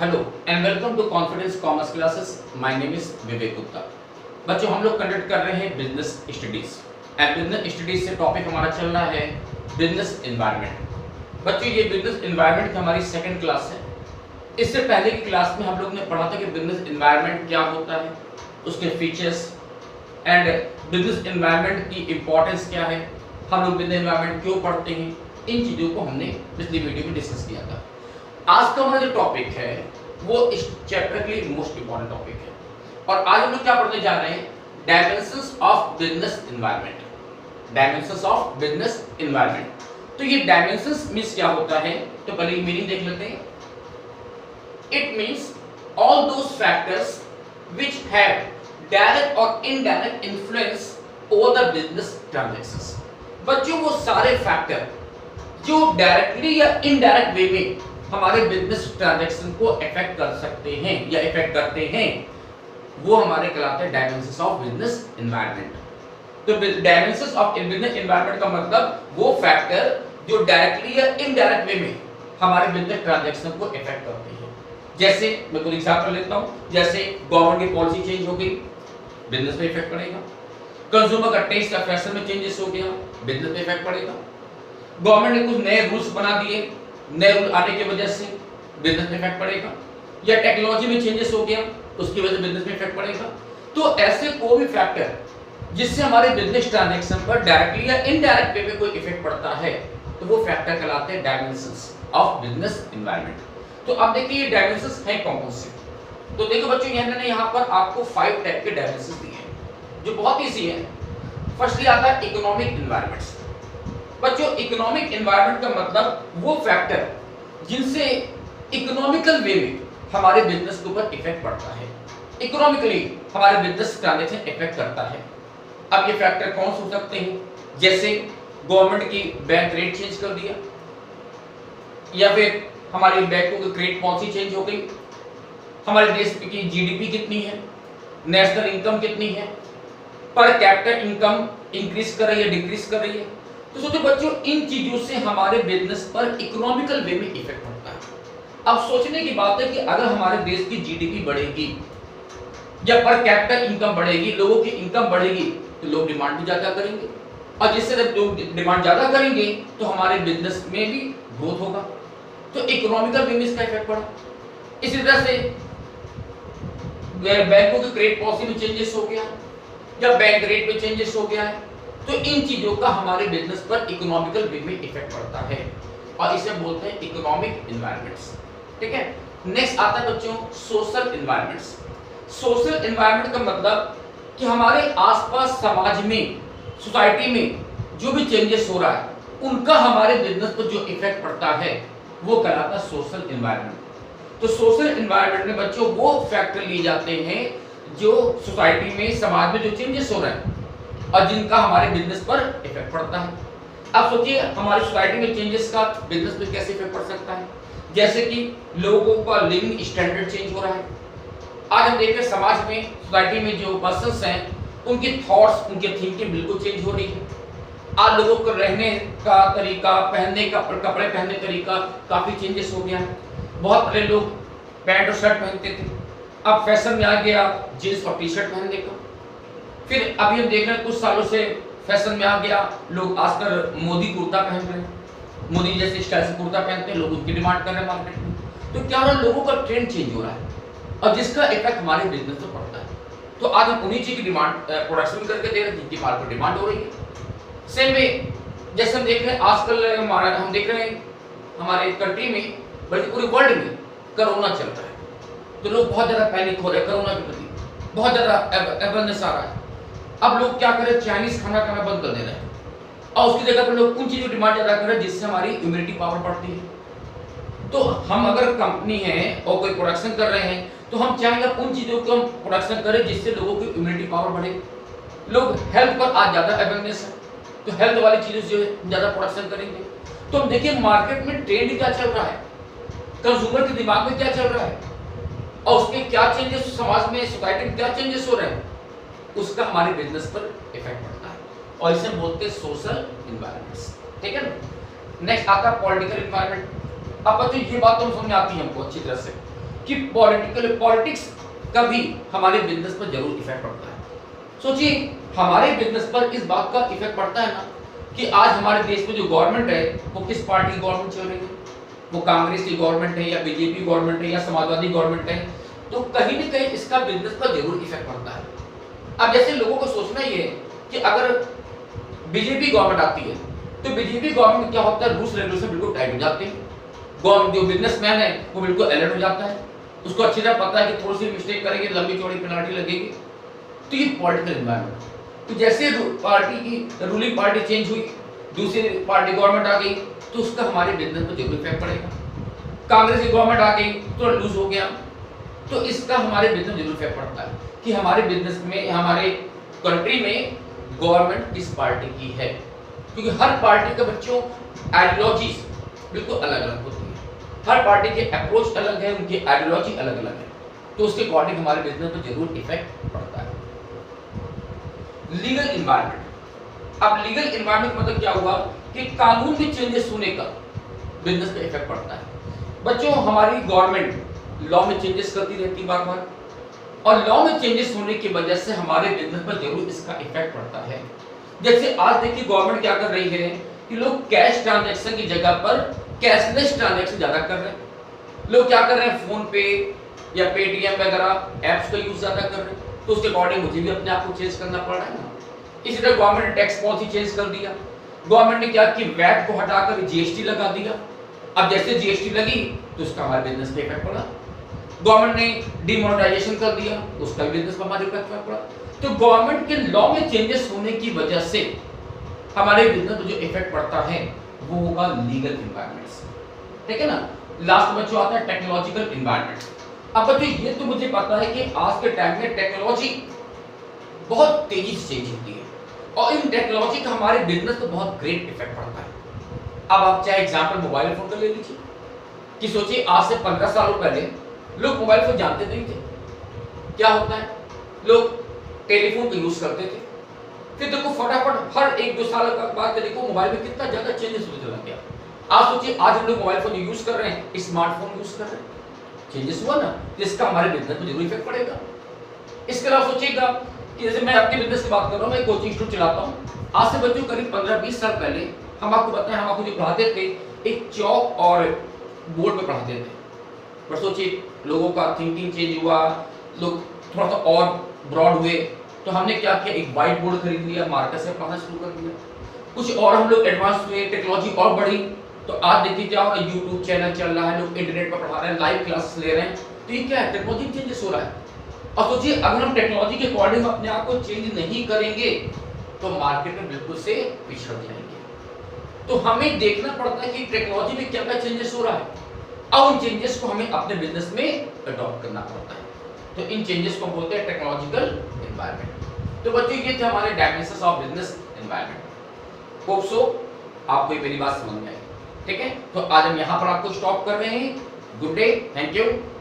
Hello and welcome to confidence commerce classes. My name is Vivek Gupta. बच्चों, हम लोग conduct कर रहे हैं business studies and business studies से टॉपिक हमारा चल रहा है बिजनेस एनवायरनमेंट। बच्चों, ये बिजनेस एनवायरनमेंट की हमारी सेकंड क्लास है। इससे पहले की क्लास में हम लोग ने पढ़ा था कि बिजनेस एनवायरनमेंट क्या होता है, उसके फीचर्स एंड बिजनेस एनवायरनमेंट की इंपॉर्टेंस क्या है, हम लोग बिजनेस एनवायरनमेंट क्यों पढ़ते हैं, इन चीज़ों को हमने पिछली वीडियो में डिस्कस किया था। आज का हमारा जो टॉपिक है वो इस चैप्टर के लिए मोस्ट इंपॉर्टेंट टॉपिक है और आज हम लोग क्या पढ़ने जा रहे हैं, dimensions of business environment. Dimensions of business environment. तो ये डायमेंशंस मींस क्या होता है, तो पहले ये मीनिंग देख लेते हैं। It means all those factors which have direct और indirect influence over the business transactions. बच्चों, वो सारे फैक्टर जो डायरेक्टली या इनडायरेक्ट वे में हमारे बिजनेस ट्रांजैक्शन को इफेक्ट कर सकते हैं या इफेक्ट करते हैं, वो हमारे कहलाते हैं डायमेंशंस ऑफ बिजनेस एनवायरनमेंट। तो डायमेंशंस ऑफ बिजनेस एनवायरनमेंट का मतलब वो फैक्टर जो डायरेक्टली या इनडायरेक्ट वे में हमारे बिजनेस ट्रांजैक्शन को इफेक्ट करते हैं। जैसे मैं कोई एग्जांपल लेता हूं, जैसे गवर्नमेंट की पॉलिसी चेंज हो गई, बिजनेस पे इफेक्ट पड़ेगा। कंज्यूमर का टेस्ट या फैशन में चेंजेस हो गया, बिजनेस पे इफेक्ट पड़ेगा। गवर्नमेंट ने कुछ नए रूल्स बना दिए, नए रूल आने की वजह से बिजनेस में इफेक्ट पड़ेगा, या टेक्नोलॉजी में चेंजेस हो गया, उसकी वजह से बिजनेस में इफेक्ट पड़ेगा। तो ऐसे कोई भी फैक्टर जिससे हमारे बिजनेस ट्रांजैक्शन पर डायरेक्टली या इनडायरेक्ट वे में कोई इफेक्ट पड़ता है, तो वो फैक्टर कहलाते हैं डायमेंशंस ऑफ बिजनेस एनवायरनमेंट। तो अब देखिए ये डायमेंशंस हैं कौन कौन से। तो देखो बच्चों, मैंने यहाँ पर आपको 5 टाइप के डायमेंशंस दिए हैं जो बहुत ईजी है। फर्स्टली आता है इकोनॉमिक एनवायरनमेंट्स। बच्चों, इकोनॉमिक एनवायरनमेंट का मतलब वो फैक्टर जिनसे इकोनॉमिकल वे में हमारे बिजनेस के ऊपर इफेक्ट पड़ता है, इकोनॉमिकली हमारे बिजनेस ट्रांजैक्शन इफेक्ट करता है। अब ये फैक्टर कौन से हो सकते हैं, जैसे गवर्नमेंट की बैंक रेट चेंज कर दिया, या फिर हमारी बैंकों की क्रेडिट पॉलिसी चेंज हो गई, हमारे देश की जीडीपी कितनी है, नेशनल इनकम कितनी है, पर कैपिटल इनकम इंक्रीज कर रही है डिक्रीज कर रही है। तो सोचो बच्चों, इन चीजों से हमारे बिजनेस पर इकोनॉमिकल वे में इफेक्ट पड़ता है। अब सोचने की बात है कि अगर हमारे देश की जीडीपी बढ़ेगी या पर कैपिटल इनकम बढ़ेगी, लोगों की इनकम बढ़ेगी, तो लोग डिमांड भी ज्यादा करेंगे, और जिससे जब लोग डिमांड ज्यादा करेंगे तो हमारे बिजनेस में भी ग्रोथ होगा। तो इकोनॉमिकल वे में इसका इफेक्ट पड़ा। इसी तरह से बैंकों की क्रेडिट पॉलिसी में चेंजेस हो गया या बैंक रेट में चेंजेस हो गया है, तो इन चीजों का हमारे बिजनेस पर इकोनॉमिकल वे में इफेक्ट पड़ता है और इसे बोलते हैं इकोनॉमिक एनवायरनमेंट्स। ठीक है। नेक्स्ट आता है बच्चों सोशल एनवायरनमेंट्स। सोशल एनवायरनमेंट का मतलब कि हमारे आसपास समाज में, सोसाइटी में जो भी चेंजेस हो रहा है, उनका हमारे बिजनेस पर जो इफेक्ट पड़ता है वो कहलाता है सोशल एनवायरनमेंट। तो सोशल एनवायरनमेंट में बच्चों वो फैक्टर लिए जाते हैं जो सोसाइटी में, समाज में जो चेंजेस हो रहे हैं और जिनका हमारे बिजनेस पर इफेक्ट पड़ता है। अब सोचिए हमारी सोसाइटी में चेंजेस का बिजनेस पे कैसे इफेक्ट पड़ सकता है। जैसे कि लोगों का लिविंग स्टैंडर्ड चेंज हो रहा है। आज हम देख रहे हैं समाज में, सोसाइटी में जो पर्सन्स हैं, उनके थॉट्स, उनकी थिंकिंग बिल्कुल चेंज हो रही है। आज लोगों को रहने का तरीका, पहनने का, कपड़े पहनने का तरीका काफी चेंजेस हो गया है। बहुत पहले लोग पैंट और शर्ट पहनते थे, अब फैशन में आ गया जींस और टी शर्ट पहनने का। फिर अभी हम देख रहे हैं कुछ सालों से फैशन में आ गया, लोग आजकल मोदी कुर्ता पहन रहे हैं, मोदी जैसे स्टाइल से कुर्ता पहनते हैं, लोग उनकी डिमांड कर रहे हैं मार्केट में। तो क्या हो रहा है, लोगों का ट्रेंड चेंज हो रहा है और जिसका इफेक्ट हमारे बिजनेस पर पड़ता है। तो आज हम उन्हीं चीज की डिमांड प्रोडक्शन करके दे रहे हैं जिनकी मार्केट डिमांड हो रही है। सेम वे जैसे हम देख रहे हैं आजकल हम देख रहे हैं हमारे कंट्री में, बल्कि पूरे वर्ल्ड में कोरोना चल रहा है, तो लोग बहुत ज्यादा पैनिक हो रहे हैं कोरोना के प्रति, बहुत ज्यादा अवेयरनेस आ रहा है। अब लोग क्या करें, चाइनीज खाना खाना बंद कर दे रहे हैं और उसकी जगह पर लोग उन चीजों की डिमांड ज्यादा कर रहे हैं जिससे हमारी इम्यूनिटी पावर बढ़ती है। तो हम अगर कंपनी है और कोई प्रोडक्शन कर रहे हैं, तो हम चाहेंगे उन चीजों को हम प्रोडक्शन करें जिससे लोगों की इम्यूनिटी पावर बढ़े। लोग हेल्थ पर आज ज्यादा अवेयरनेस है, तो हेल्थ वाली चीजों से ज्यादा प्रोडक्शन करेंगे। तो हम देखिए मार्केट में ट्रेंड क्या चल रहा है, कंज्यूमर के दिमाग में क्या चल रहा है और उसके क्या चेंजेस, समाज में, सोसाइटी में क्या चेंजेस हो रहे हैं, उसका हमारे बिजनेस पर इफेक्ट पड़ता है और इसे बोलते हैं सोशल एनवायरनमेंट्स। ठीक है ना। नेक्स्ट आता है पॉलिटिकल एनवायरनमेंट। अब बच्चों ये बात तो समझ आती है हमको अच्छी तरह से। कि पॉलिटिक्स का भी हमारे बिजनेस पर जरूर इफेक्ट पड़ता है। सोचिए हमारे बिजनेस पर इस बात का इफेक्ट पड़ता है ना कि आज हमारे देश में जो गवर्नमेंट है वो किस पार्टी की गवर्नमेंट चल रही है, वो कांग्रेस की गवर्नमेंट है या बीजेपी गवर्नमेंट है या समाजवादी गवर्नमेंट है, तो कहीं ना कहीं इसका बिजनेस पर जरूर इफेक्ट पड़ता है। अब जैसे लोगों को सोचना ही है कि अगर बीजेपी गवर्नमेंट आती है तो बीजेपी गवर्नमेंट में क्या होता है, रूल्स रेगुलेशन बिल्कुल टाइट हो जाते हैं, गवर्नमेंट जो बिजनेसमैन है वो बिल्कुल अलर्ट हो जाता है, उसको अच्छी तरह पता है कि थोड़ी सी मिस्टेक करेंगे लंबी चौड़ी पेनल्टी लगेगी। तो ये पॉलिटिकल एनवायरनमेंट, तो जैसे पार्टी की रूलिंग पार्टी चेंज हुई, दूसरी पार्टी गवर्नमेंट आ गई, तो उसका हमारे बिजनेस पर जरूर इफेक्ट पड़ेगा। कांग्रेस की गवर्नमेंट आ गई तो लूज हो गया, तो इसका हमारे बिजनेस जरूर इफेक्ट पड़ता है कि हमारे बिजनेस में, हमारे कंट्री में गवर्नमेंट किस पार्टी की है, क्योंकि हर पार्टी के बच्चों आइडियोलॉजीज बिल्कुल अलग अलग होती है, हर पार्टी के अप्रोच अलग है, उनकी आइडियोलॉजी अलग अलग है, तो उसके अकॉर्डिंग हमारे बिजनेस पर जरूर इफेक्ट पड़ता है। लीगल इन्वायरमेंट, अब लीगल इन्वायरमेंट मतलब क्या हुआ कि कानून में चेंजेस होने का बिजनेस पे इफेक्ट पड़ता है। बच्चों हमारी गवर्नमेंट लॉ में चेंजेस करती रहती बार बार, और लॉ में चेंजेस होने की वजह से हमारे बिजनेस पर जरूर इसका इफेक्ट पड़ता है। जैसे आज देखिए गवर्नमेंट क्या कर रही है कि लोग कैश ट्रांजैक्शन की जगह पर कैशलेस ट्रांजैक्शन ज्यादा कर रहे हैं, लोग क्या कर रहे हैं फोन पे या पेटीएम वगैरह एप्स का यूज ज्यादा कर रहे हैं, तो उसके अकॉर्डिंग मुझे भी अपने आप को चेंज करना पड़ रहा है ना। इसी तरह गवर्नमेंट ने टैक्स पॉलिसी चेंज कर दिया, गवर्नमेंट ने क्या कि वैट को हटाकर जीएसटी लगा दिया, अब जैसे जीएसटी लगी तो उसका हमारे बिजनेस पे इफेक्ट पड़ा। गवर्नमेंट ने डिमोनेटाइजेशन कर दिया, उसका भी बिजनेस पर हमारे इफेक्ट पड़ा। तो गवर्नमेंट के लॉ में चेंजेस होने की वजह से हमारे बिजनेस पर जो इफेक्ट पड़ता है वो होगा लीगल एनवायरनमेंट, ठीक है ना। लास्ट बच्चों आता है टेक्नोलॉजिकल एनवायरनमेंट। अब बच्चों ये तो मुझे पता है कि आज के टाइम में टेक्नोलॉजी बहुत तेजी से चेंज होती है और इन टेक्नोलॉजी का हमारे बिजनेस पर बहुत ग्रेट इफेक्ट पड़ता है। अब आप चाहे एग्जांपल मोबाइल फोन का ले लीजिए कि सोचिए आज से 15 साल पहले लोग मोबाइल फोन जानते नहीं थे, क्या होता है लोग टेलीफोन का यूज करते थे, फिर देखो फटाफट हर 1-2 साल बाद देखो मोबाइल में कितना ज्यादा चेंजेस होते चला गया। आज सोचिए आज हम लोग मोबाइल फोन यूज कर रहे हैं, स्मार्टफोन यूज कर रहे हैं, चेंजेस हुआ ना, जिसका हमारे बिजनेस पर जरूर इफेक्ट पड़ेगा। इसके अलावा सोचिएगा कि जैसे मैं अपने बिजनेस की बात कर रहा हूँ, मैं कोचिंग इंस्टीट्यूट चलाता हूँ। आज से बच्चों करीब 15-20 साल पहले हम आपको बताएं, हम आपको जो पढ़ाते थे एक चौक और बोर्ड पे पढ़ाते थे, पर सोचिए लोगों का थिंकिंग चेंज हुआ, लोग थोड़ा सा और ब्रॉड हुए, तो हमने क्या किया एक व्हाइट बोर्ड खरीद लिया, मार्कर से पढ़ाना शुरू कर दिया। कुछ और हम लोग एडवांस हुए, टेक्नोलॉजी और बढ़ी, तो आज देखिए क्या होगा, यूट्यूब चैनल चल रहा है, लोग इंटरनेट पर पढ़ा रहे हैं, लाइव क्लासेस ले रहे हैं, तो ये क्या है टेक्नोलॉजी चेंजेस हो रहा है। और सोचिए अगर हम टेक्नोलॉजी के अकॉर्डिंग अपने आप को चेंज नहीं करेंगे तो मार्केट में बिल्कुल से पिछड़ जाएंगे। तो हमें देखना पड़ता है कि टेक्नोलॉजी में क्या क्या चेंजेस हो रहा है, और उन चेंजेस को हमें अपने बिजनेस में अडॉप्ट करना पड़ता है। तो इन चेंजेस को बोलते हैं टेक्नोलॉजिकल एनवायरनमेंट। तो बच्चों ये थे हमारे dimensions of business environment. Hope so आपको ये मेरी बात समझ में आई, ठीक है। तो आज हम यहाँ पर आपको स्टॉप कर रहे हैं। Good day, thank you.